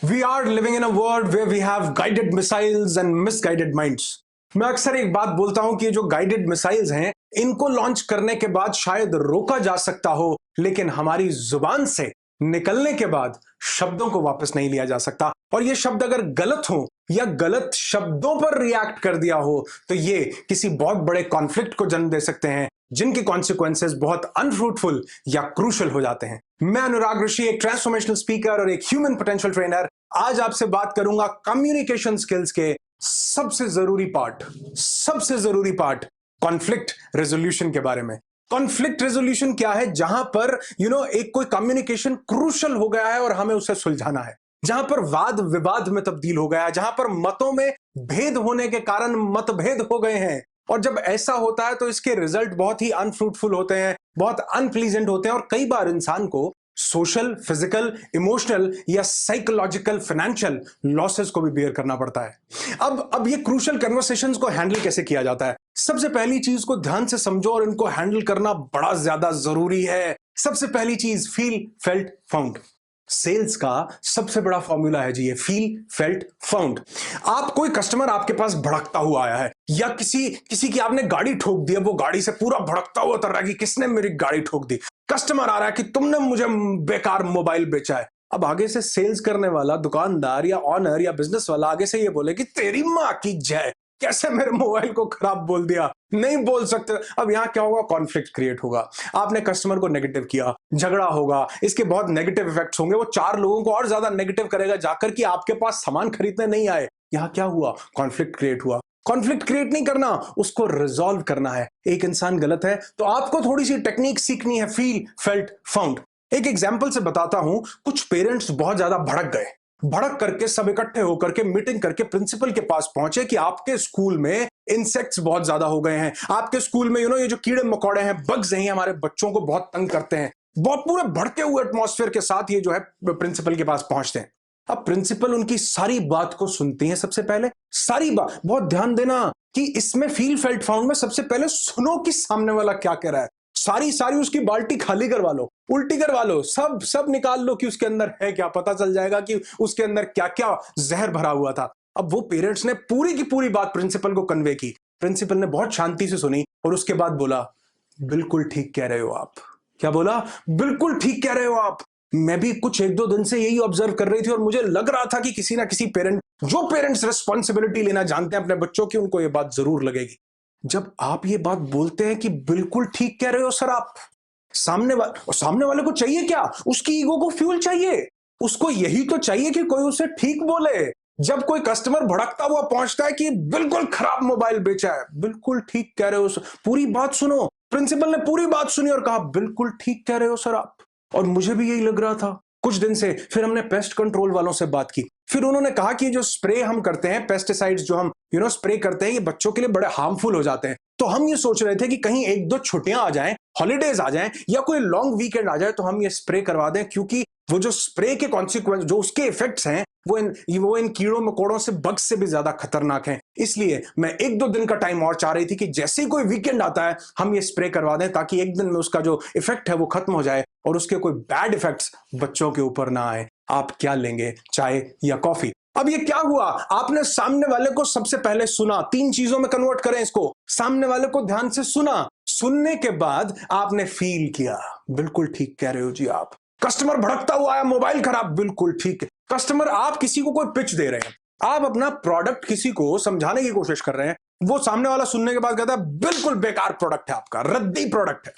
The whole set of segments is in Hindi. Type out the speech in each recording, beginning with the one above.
We are living in a world where we have guided missiles and misguided minds. मैं अक्सर एक बात बोलता हूं कि ये जो गाइडेड मिसाइल्स हैं इनको लॉन्च करने के बाद शायद रोका जा सकता हो, लेकिन हमारी जुबान से निकलने के बाद शब्दों को वापस नहीं लिया जा सकता। और ये शब्द अगर गलत हो या गलत शब्दों पर रिएक्ट कर दिया हो तो ये किसी बहुत बड़े कॉन्फ्लिक्ट को जन्म दे सकते हैं, जिनके कॉन्सिक्वेंसेस बहुत अनफ्रूटफुल या क्रूशल हो जाते हैं। मैं अनुराग ऋषि, एक ट्रांसफॉर्मेशनल स्पीकर और एक ह्यूमन पोटेंशियल ट्रेनर, आज आपसे बात करूंगा कम्युनिकेशन स्किल्स के सबसे जरूरी पार्ट कॉन्फ्लिक्ट रेजोल्यूशन के बारे में। कॉन्फ्लिक्ट रेजोल्यूशन क्या है? जहां पर एक कोई कम्युनिकेशन क्रूशल हो गया है और हमें उसे सुलझाना है, जहां पर वाद विवाद में तब्दील हो गया है, जहां पर मतों में भेद होने के कारण मतभेद हो गए हैं। और जब ऐसा होता है तो इसके रिजल्ट बहुत ही अनफ्रूटफुल होते हैं, बहुत अनप्लीजेंट होते हैं, और कई बार इंसान को सोशल, फिजिकल, इमोशनल या साइकोलॉजिकल, फाइनेंशियल लॉसेस को भी बेयर करना पड़ता है। अब ये क्रूशल कन्वर्सेशंस को हैंडल कैसे किया जाता है? सबसे पहली चीज को ध्यान से समझो और इनको हैंडल करना बड़ा ज्यादा जरूरी है। सबसे पहली चीज, फील फेल्ट फाउंड। सेल्स का सबसे बड़ा फॉर्मूला है जी ये, फील फेल्ट फाउंड। आप, कोई कस्टमर आपके पास भड़कता हुआ आया है, या किसी की आपने गाड़ी ठोक दी है, वो गाड़ी से पूरा भड़कता हुआ उतर रहा है कि किसने मेरी गाड़ी ठोक दी। कस्टमर आ रहा है कि तुमने मुझे बेकार मोबाइल बेचा है। अब आगे से सेल्स करने वाला, दुकानदार या ऑनर या बिजनेस वाला आगे से ये बोले कि तेरी माँ की जय, कैसे मेरे मोबाइल को खराब बोल दिया। नहीं बोल सकते। अब यहां क्या होगा? कॉन्फ्लिक्ट क्रिएट होगा। आपने कस्टमर को नेगेटिव किया, झगड़ा होगा, इसके बहुत नेगेटिव इफेक्ट्स होंगे। वो 4 लोगों को और ज्यादा नेगेटिव करेगा जाकर कि आपके पास सामान खरीदने नहीं आए। यहां क्या हुआ? कॉन्फ्लिक्ट क्रिएट हुआ। कॉन्फ्लिक्ट क्रिएट नहीं करना, उसको रिजॉल्व करना है। एक इंसान गलत है तो आपको थोड़ी सी टेक्निक सीखनी है, फील फेल्ट फाउंड। एक एग्जाम्पल से बताता हूं। कुछ पेरेंट्स बहुत ज्यादा भड़क गए, भड़क करके सब इकट्ठे होकर के मीटिंग करके प्रिंसिपल के पास पहुंचे कि आपके स्कूल में इंसेक्ट्स बहुत ज्यादा हो गए हैं, आपके स्कूल में ये जो कीड़े मकोड़े हैं, बग्स हैं, हमारे बच्चों को बहुत तंग करते हैं। बहुत पूरे भड़के हुए एटमॉस्फेयर के साथ ये जो है प्रिंसिपल के पास पहुंचते हैं। अब प्रिंसिपल उनकी सारी बात को सुनती है। सबसे पहले सारी बात, बहुत ध्यान देना कि इसमें फील फेल्ट फाउंड में सबसे पहले सुनो कि सामने वाला क्या कह रहा है। सारी उसकी बाल्टी खाली करवा लो, उल्टी करवा लो, सब निकाल लो कि उसके अंदर है क्या। पता चल जाएगा कि उसके अंदर क्या क्या जहर भरा हुआ था। अब वो पेरेंट्स ने पूरी की पूरी बात प्रिंसिपल को कन्वे की। प्रिंसिपल ने बहुत शांति से सुनी और उसके बाद बोला, बिल्कुल ठीक कह रहे हो आप। क्या बोला? बिल्कुल ठीक कह रहे हो आप। मैं भी कुछ 1-2 दिन से यही ऑब्जर्व कर रही थी और मुझे लग रहा था कि किसी ना किसी पेरेंट्स रिस्पॉन्सिबिलिटी लेना जानते हैं अपने बच्चों की, उनको ये बात जरूर लगेगी। जब आप ये बात बोलते हैं कि बिल्कुल ठीक कह रहे हो सर आप, सामने वाले को चाहिए क्या? उसकी ईगो को फ्यूल चाहिए। उसको यही तो चाहिए कि कोई उसे ठीक बोले। जब कोई कस्टमर भड़कता हुआ पहुंचता है कि बिल्कुल खराब मोबाइल बेचा है, बिल्कुल ठीक कह रहे हो सर, पूरी बात सुनो। प्रिंसिपल ने पूरी बात सुनी और कहा, बिल्कुल ठीक कह रहे हो सर आप। और मुझे भी यही लग रहा था कुछ दिन से। फिर हमने पेस्ट कंट्रोल वालों से बात की। फिर उन्होंने कहा कि जो स्प्रे हम करते हैं, पेस्टिसाइड्स जो हम स्प्रे करते हैं, ये बच्चों के लिए बड़े हार्मफुल हो जाते हैं। तो हम ये सोच रहे थे कि कहीं 1-2 छुट्टियां आ जाएं, हॉलीडेज आ जाएं, या कोई लॉन्ग वीकेंड आ जाए तो हम ये स्प्रे करवा दें, क्योंकि वो जो स्प्रे के कॉन्सिक्वेंस, जो उसके इफेक्ट्स हैं, वो इन कीड़ों मकोड़ों से, बग्स से भी ज्यादा खतरनाक हैं। इसलिए मैं 1-2 दिन का टाइम और चाह रही थी कि जैसे ही कोई वीकेंड आता है हम ये स्प्रे करवा दें, ताकि 1 दिन में उसका जो इफेक्ट है वो खत्म हो जाए और उसके कोई बैड इफेक्ट्स बच्चों के ऊपर ना आए। आप क्या लेंगे, चाय या कॉफी? अब ये क्या हुआ? आपने सामने वाले को सबसे पहले सुना। 3 चीजों में कन्वर्ट करें इसको। सामने वाले को ध्यान से सुना, सुनने के बाद आपने फील किया, बिल्कुल ठीक कह रहे हो जी आप। कस्टमर भड़कता हुआ आया, मोबाइल खराब, बिल्कुल ठीक है। कस्टमर, आप किसी को कोई पिच दे रहे हैं, आप अपना प्रोडक्ट किसी को समझाने की कोशिश कर रहे हैं, वो सामने वाला सुनने के बाद कहता है, बिल्कुल बेकार प्रोडक्ट है आपका, रद्दी प्रोडक्ट है।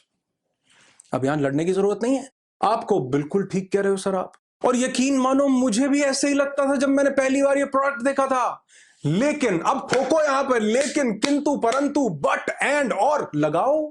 अब यहां लड़ने की जरूरत नहीं है, आपको बिल्कुल ठीक कह रहे हो सर आप। और यकीन मानो, मुझे भी ऐसे ही लगता था जब मैंने पहली बार ये प्रोडक्ट देखा था। लेकिन अब ठोको यहां पर, लेकिन, किंतु, परंतु, बट, एंड, और लगाओ।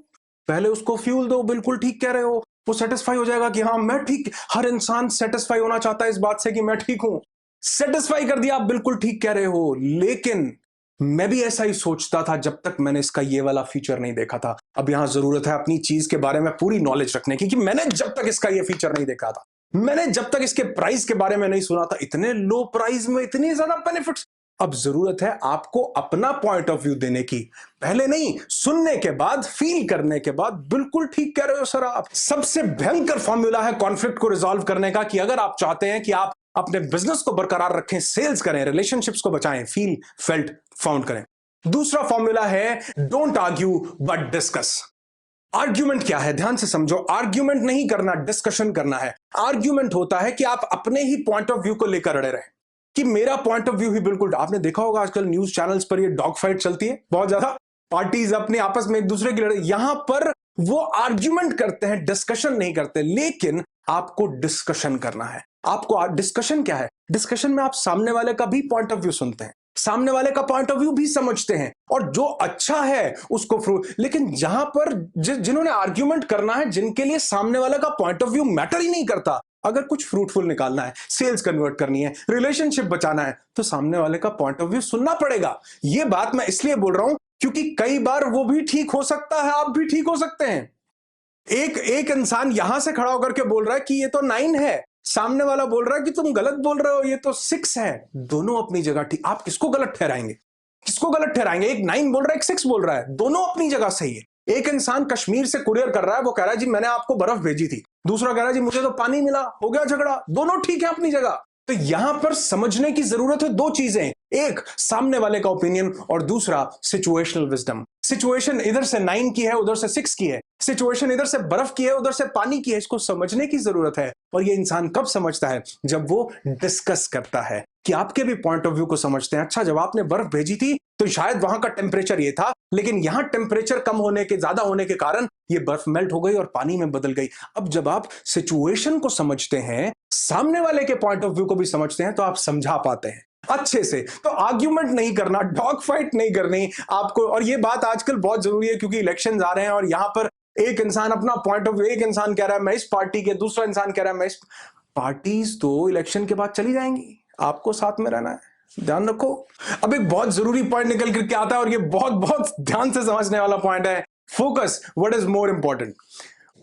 पहले उसको फ्यूल दो, बिल्कुल ठीक कह रहे हो। वो सेटिस्फाई हो जाएगा कि हाँ मैं ठीक। हर इंसान सेटिस्फाई होना चाहता है इस बात से कि मैं ठीक हूं। सेटिस्फाई कर दिया, आप बिल्कुल ठीक कह रहे हो। लेकिन मैं भी ऐसा ही सोचता था जब तक मैंने इसका ये वाला फीचर नहीं देखा था। अब यहां जरूरत है अपनी चीज के बारे में पूरी नॉलेज रखने की, कि मैंने जब तक इसका ये फीचर नहीं देखा था, मैंने जब तक इसके प्राइस के बारे में नहीं सुना था, इतने लो प्राइस में इतनी ज्यादा बेनिफिट्स। अब जरूरत है आपको अपना पॉइंट ऑफ व्यू देने की, पहले नहीं, सुनने के बाद, फील करने के बाद। बिल्कुल ठीक कह रहे हो सर आप। सबसे भयंकर फॉर्मूला है कॉन्फ्लिक्ट को रिजॉल्व करने का, कि अगर आप चाहते हैं कि आप अपने बिजनेस को बरकरार रखें, सेल्स करें, रिलेशनशिप्स को बचाएं, फील फेल्ट फाउंड करें। दूसरा फॉर्मूला है don't argue but discuss. Argument क्या है, ध्यान से समझो। आर्ग्यूमेंट नहीं करना, डिस्कशन करना है। आर्ग्यूमेंट होता है कि आप अपने ही पॉइंट ऑफ व्यू को लेकर अड़े रहें कि मेरा पॉइंट ऑफ व्यू ही बिल्कुल। आपने देखा होगा आजकल न्यूज चैनल्स पर ये डॉग फाइट चलती है बहुत ज्यादा, पार्टीज अपने आपस में एक दूसरे की लड़ाई। यहां पर वो आर्ग्यूमेंट करते हैं, डिस्कशन नहीं करते। लेकिन आपको डिस्कशन करना है। आपको डिस्कशन क्या है, डिस्कशन में आप सामने वाले का भी पॉइंट ऑफ व्यू सुनते हैं, सामने वाले का पॉइंट ऑफ व्यू भी समझते हैं, और जो अच्छा है उसको लेकिन जहां पर जिन्होंने आर्ग्यूमेंट करना है, जिनके लिए सामने वाले का पॉइंट ऑफ व्यू मैटर ही नहीं करता, अगर कुछ फ्रूटफुल निकालना है, सेल्स कन्वर्ट करनी है, रिलेशनशिप बचाना है, तो सामने वाले का पॉइंट ऑफ व्यू सुनना पड़ेगा। यह बात मैं इसलिए बोल रहा हूं क्योंकि कई बार वो भी ठीक हो सकता है, आप भी ठीक हो सकते हैं। एक इंसान यहां से खड़ा होकर के बोल रहा है कि ये तो 9 है, सामने वाला बोल रहा है कि तुम गलत बोल रहे हो, ये तो 6 है। दोनों अपनी जगह ठीक। आप किसको गलत ठहराएंगे, किसको गलत ठहराएंगे? एक 9 बोल रहा है, एक 6 बोल रहा है, दोनों अपनी जगह सही है। एक इंसान कश्मीर से कुरियर कर रहा है, वो कह रहा है जी मैंने आपको बर्फ भेजी थी, दूसरा कह रहा है जी मुझे तो पानी मिला, हो गया झगड़ा। दोनों ठीक है अपनी जगह। तो यहां पर समझने की जरूरत है दो चीजें, एक सामने वाले का ओपिनियन और दूसरा सिचुएशनल विजडम। सिचुएशन इधर से 9 की है, उधर से 6 की है, सिचुएशन इधर से बर्फ की है, उधर से पानी की है। इसको समझने की जरूरत है। और ये इंसान कब समझता है? जब वो डिस्कस करता है कि आपके भी पॉइंट ऑफ व्यू को समझते हैं। अच्छा, जब आपने बर्फ भेजी थी तो शायद वहां का टेम्परेचर ये था, लेकिन यहां टेम्परेचर कम होने के, ज्यादा होने के कारण ये बर्फ मेल्ट हो गई और पानी में बदल गई। अब जब आप सिचुएशन को समझते हैं, सामने वाले के पॉइंट ऑफ व्यू को भी समझते हैं, तो आप समझा पाते हैं अच्छे से। तो आर्ग्यूमेंट नहीं करना, डॉग फाइट नहीं करनी आपको। और ये बात आजकल बहुत जरूरी है क्योंकि इलेक्शंस आ रहे हैं और यहां पर एक इंसान अपना पॉइंट ऑफ व्यू, एक इंसान कह रहा है मैं इस पार्टी के, दूसरा इंसान कह रहा है मैं इस। पार्टीज तो इलेक्शन के बाद चली जाएंगी, आपको साथ में रहना है, ध्यान रखो। अब एक बहुत जरूरी पॉइंट निकल करके आता है और ये बहुत बहुत ध्यान से समझने वाला पॉइंट है। Focus, what is more important?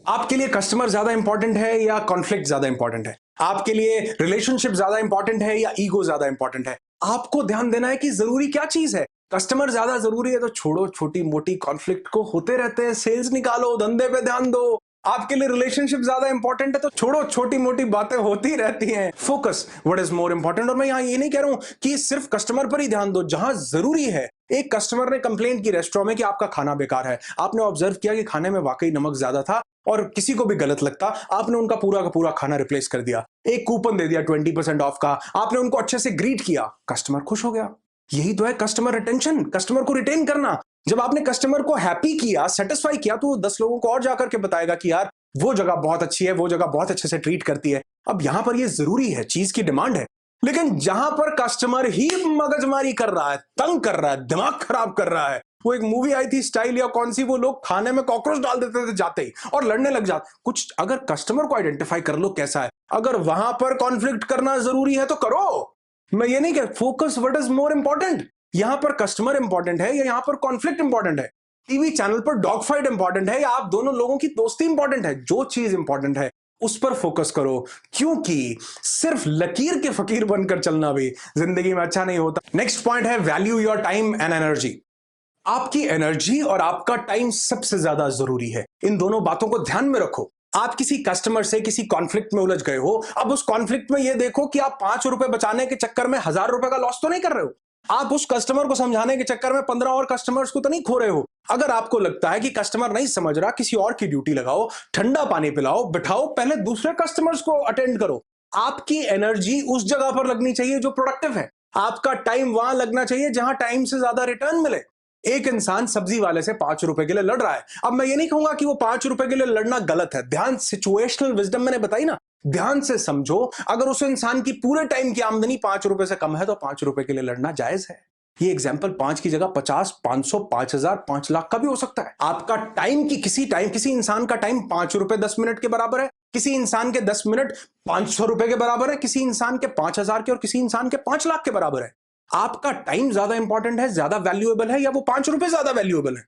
आपके लिए कस्टमर ज्यादा इंपॉर्टेंट है या कॉन्फ्लिक्ट ज्यादा इंपॉर्टेंट है? आपके लिए रिलेशनशिप ज्यादा इंपॉर्टेंट है या ईगो ज्यादा इंपॉर्टेंट है? आपको ध्यान देना है कि जरूरी क्या चीज है। कस्टमर ज्यादा जरूरी है तो छोड़ो छोटी मोटी कॉन्फ्लिक्ट को, होते रहते हैं, सेल्स निकालो, धंधे पे ध्यान दो। आपके लिए रिलेशनशिप ज्यादा इंपॉर्टेंट है तो छोड़ो, छोटी मोटी बातें होती रहती हैं। Focus, what is more important. और मैं यहां ये नहीं कह रहा हूं कि सिर्फ कस्टमर पर ही ध्यान दो, जहां जरूरी है। एक कस्टमर ने कंप्लेंट की रेस्टोरेंट में कि आपका खाना बेकार है। आपने ऑब्जर्व किया कि खाने में वाकई नमक ज्यादा था और किसी को भी गलत लगता, आपने उनका पूरा का पूरा खाना रिप्लेस कर दिया, एक कूपन दे दिया 20% ऑफ का, आपने उनको अच्छे से ग्रीट किया, कस्टमर खुश हो गया। यही तो है कस्टमर रिटेंशन, कस्टमर को रिटेन करना। जब आपने कस्टमर को हैप्पी किया, सेटिस्फाई किया, तो 10 लोगों को और जाकर के बताएगा कि यार वो जगह बहुत अच्छी है, वो जगह बहुत अच्छे से ट्रीट करती है। अब यहां पर ये जरूरी है, चीज की डिमांड है। लेकिन जहां पर कस्टमर ही मगजमारी कर रहा है, तंग कर रहा है, दिमाग खराब कर रहा है, वो एक मूवी आई थी स्टाइल या कौन सी, वो लोग खाने में कॉकरोच डाल देते थे जाते ही और लड़ने लग जाते कुछ। अगर कस्टमर को आइडेंटिफाई कर लो कैसा है, अगर वहां पर कॉन्फ्लिक्ट करना जरूरी है तो करो। मैं ये नहीं कह, focus, what is more important. यहां पर कस्टमर इंपॉर्टेंट है या यहां पर कॉन्फ्लिक्ट इंपॉर्टेंट है? टीवी चैनल पर डॉग फाइट इंपॉर्टेंट है या आप दोनों लोगों की दोस्ती इंपॉर्टेंट है? जो चीज इंपॉर्टेंट है उस पर फोकस करो, क्योंकि सिर्फ लकीर के फकीर बनकर चलना भी जिंदगी में अच्छा नहीं होता। नेक्स्ट पॉइंट है value your time and energy. आपकी एनर्जी और आपका टाइम सबसे ज्यादा जरूरी है। इन दोनों बातों को ध्यान में रखो। आप किसी कस्टमर से किसी कॉन्फ्लिक्ट में उलझ गए हो, अब उस कॉन्फ्लिक्ट में यह देखो कि आप 5 रुपए बचाने के चक्कर में 1000 रुपए का लॉस तो नहीं कर रहे हो। आप उस कस्टमर को समझाने के चक्कर में 15 और कस्टमर्स को तो नहीं खो रहे हो। अगर आपको लगता है कि कस्टमर नहीं समझ रहा, किसी और की ड्यूटी लगाओ, ठंडा पानी पिलाओ, बिठाओ, पहले दूसरे कस्टमर्स को अटेंड करो। आपकी एनर्जी उस जगह पर लगनी चाहिए जो प्रोडक्टिव है। आपका टाइम वहां लगना चाहिए जहां टाइम से ज्यादा रिटर्न मिले। एक इंसान सब्जी वाले से 5 रुपए के लिए लड़ रहा है। अब मैं ये नहीं कहूंगा कि वो 5 रुपए के लिए लड़ना गलत है। ध्यान, सिचुएशनल विजडम मैंने बताई ना, ध्यान से समझो। अगर उस इंसान की पूरे टाइम की आमदनी 5 रुपए से कम है तो 5 रुपए के लिए लड़ना जायज है। ये एग्जाम्पल 5 की जगह 50, 500, 5000, 5 लाख का भी हो सकता है। आपका टाइम की किसी इंसान का टाइम 5 रुपए 10 मिनट के बराबर है, किसी इंसान के 10 मिनट 500 रुपए के बराबर है, किसी इंसान के 5000 के और किसी इंसान के 5 लाख के बराबर है। आपका टाइम ज्यादा इंपॉर्टेंट है, ज्यादा वैल्यूएबल है, या वो 5 रुपए ज्यादा वैल्यूएबल है?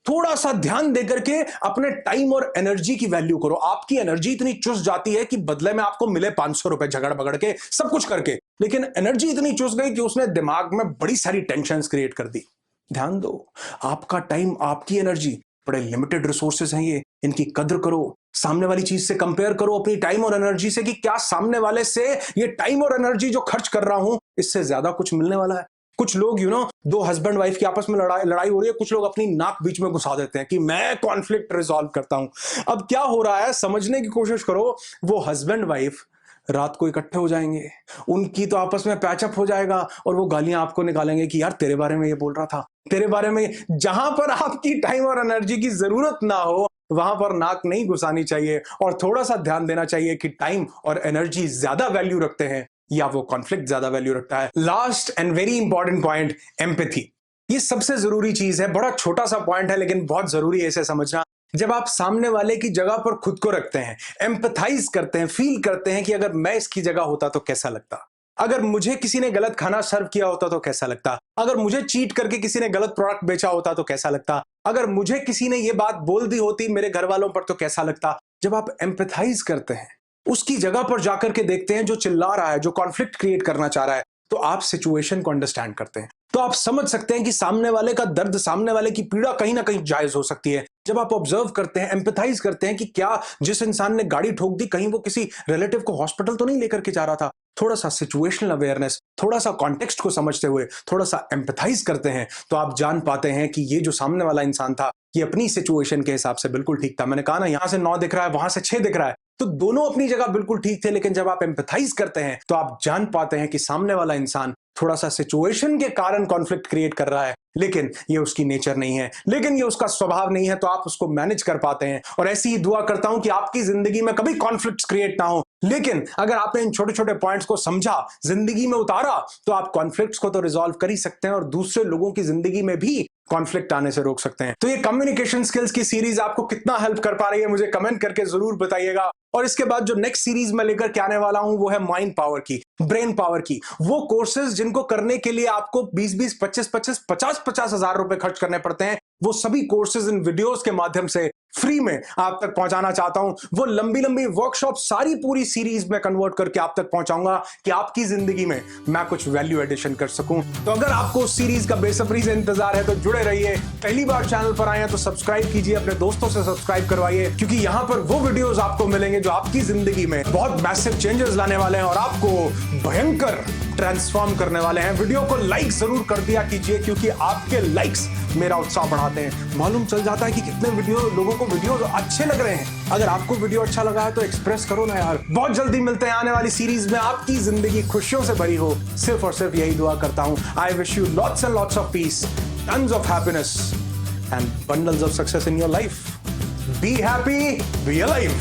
थोड़ा सा ध्यान देकर के अपने टाइम और एनर्जी की वैल्यू करो। आपकी एनर्जी इतनी चुस जाती है कि बदले में आपको मिले 500 रुपए झगड़ बगड़ के, सब कुछ करके, लेकिन एनर्जी इतनी चुस गई कि उसने दिमाग में बड़ी सारी टेंशंस क्रिएट कर दी। ध्यान दो, आपका टाइम, आपकी एनर्जी बड़े लिमिटेड रिसोर्सेज हैं ये, इनकी कद्र करो, सामने वाली चीज से कंपेयर करो अपनी टाइम और एनर्जी से कि क्या सामने वाले से ये टाइम और एनर्जी जो खर्च कर रहा हूं इससे ज्यादा कुछ मिलने वाला है। कुछ लोग दो हस्बैंड वाइफ की आपस में लड़ाई हो रही है, कुछ लोग अपनी नाक बीच में घुसा देते हैं कि मैं कॉन्फ्लिक्ट रिजॉल्व करता हूं। अब क्या हो रहा है समझने की कोशिश करो, वो हस्बैंड वाइफ रात को इकट्ठे हो जाएंगे, उनकी तो आपस में पैचअप हो जाएगा और वो गालियां आपको निकालेंगे कि यार तेरे बारे में ये बोल रहा था, तेरे बारे में। जहां पर आपकी टाइम और एनर्जी की जरूरत ना हो वहां पर नाक नहीं घुसानी चाहिए और थोड़ा सा ध्यान देना चाहिए कि टाइम और एनर्जी ज्यादा वैल्यू रखते हैं या वो कॉन्फ्लिक्ट ज्यादा वैल्यू रखता है। Last and very important point, empathy. ये सबसे जरूरी चीज है, बड़ा छोटा सा पॉइंट है लेकिन बहुत जरूरी है इसे समझना। जब आप सामने वाले की जगह पर खुद को रखते हैं, एम्पैथाइज करते हैं, फील करते हैं कि अगर मैं इसकी जगह होता तो कैसा लगता, अगर मुझे किसी ने गलत खाना सर्व किया होता तो कैसा लगता, अगर मुझे चीट करके किसी ने गलत प्रोडक्ट बेचा होता तो कैसा लगता, अगर मुझे किसी ने ये बात बोल दी होती मेरे घर वालों पर तो कैसा लगता। जब आप एम्पैथाइज करते हैं, उसकी जगह पर जाकर के देखते हैं जो चिल्ला रहा है, जो कॉन्फ्लिक्ट क्रिएट करना चाह रहा है, तो आप सिचुएशन को अंडरस्टैंड करते हैं, तो आप समझ सकते हैं कि सामने वाले का दर्द, सामने वाले की पीड़ा कहीं ना कहीं जायज हो सकती है। जब आप ऑब्जर्व करते हैं, एम्पैथाइज करते हैं कि क्या जिस इंसान ने गाड़ी ठोक दी कहीं वो किसी रिलेटिव को हॉस्पिटल तो नहीं लेकर के जा रहा था, थोड़ा सा सिचुएशनल अवेयरनेस, थोड़ा सा कॉन्टेक्स्ट को समझते हुए थोड़ा सा एम्पैथाइज करते हैं, तो आप जान पाते हैं कि ये जो सामने वाला इंसान था ये अपनी सिचुएशन के हिसाब से बिल्कुल ठीक था। मैंने कहा ना, यहां से 9 दिख रहा है, वहां से 6 दिख रहा है, तो दोनों अपनी जगह बिल्कुल ठीक थे। लेकिन जब आप एम्पैथाइज करते हैं तो आप जान पाते हैं कि सामने वाला इंसान थोड़ा सा सिचुएशन के कारण कॉन्फ्लिक्ट क्रिएट कर रहा है, लेकिन ये उसकी नेचर नहीं है, लेकिन ये उसका स्वभाव नहीं है, तो आप उसको मैनेज कर पाते हैं। और ऐसी ही दुआ करता हूं कि आपकी जिंदगी में कभी कॉन्फ्लिक्ट्स क्रिएट ना हो, लेकिन अगर आपने इन छोटे छोटे पॉइंट्स को समझा, जिंदगी में उतारा, तो आप कॉन्फ्लिक्ट्स को तो रिजॉल्व कर ही सकते हैं और दूसरे लोगों की जिंदगी में भी कॉन्फ्लिक्ट आने से रोक सकते हैं। तो ये कम्युनिकेशन स्किल्स की सीरीज आपको कितना हेल्प कर पा रही है मुझे कमेंट करके जरूर बताइएगा। और इसके बाद जो नेक्स्ट सीरीज मैं लेकर के आने वाला हूं वो है माइंड पावर की, ब्रेन पावर की, वो कोर्सेज जिनको करने के लिए आपको 20-20, 25-25, 50-50 हजार रुपए खर्च करने पड़ते हैं, वो सभी कोर्सेज इन वीडियोस के माध्यम से फ्री में आप तक पहुंचाना चाहता हूं। वो लंबी लंबी वर्कशॉप सारी पूरी सीरीज में कन्वर्ट करके आप तक पहुंचाऊंगा कि आपकी जिंदगी में मैं कुछ वैल्यू एडिशन कर सकूं। तो अगर आपको उस सीरीज का बेसब्री से इंतजार है तो जुड़े रहिए। पहली बार चैनल पर आए हैं तो सब्सक्राइब कीजिए, अपने दोस्तों से सब्सक्राइब करवाइए, क्योंकि यहां पर वो वीडियोस आपको मिलेंगे जो आपकी जिंदगी में बहुत मैसिव चेंजेस लाने वाले हैं और आपको भयंकर ट्रांसफॉर्म करने वाले हैं। वीडियो को लाइक जरूर कर दिया कीजिए, क्योंकि आपके लाइक्स मेरा उत्साह बढ़ाते हैं। मालूम चल जाता है कि कितने लोगों को वीडियो अच्छे लग रहे हैं। अगर आपको वीडियो अच्छा लगा है तो एक्सप्रेस करो ना यार। बहुत जल्दी मिलते हैं आने वाली सीरीज में, आपकी जिंदगी खुशियों से भरी हो, सिर्फ और सिर्फ यही दुआ करता हूं। I wish you lots and lots of peace, tons of happiness and bundles of success in your life. Be happy, be alive.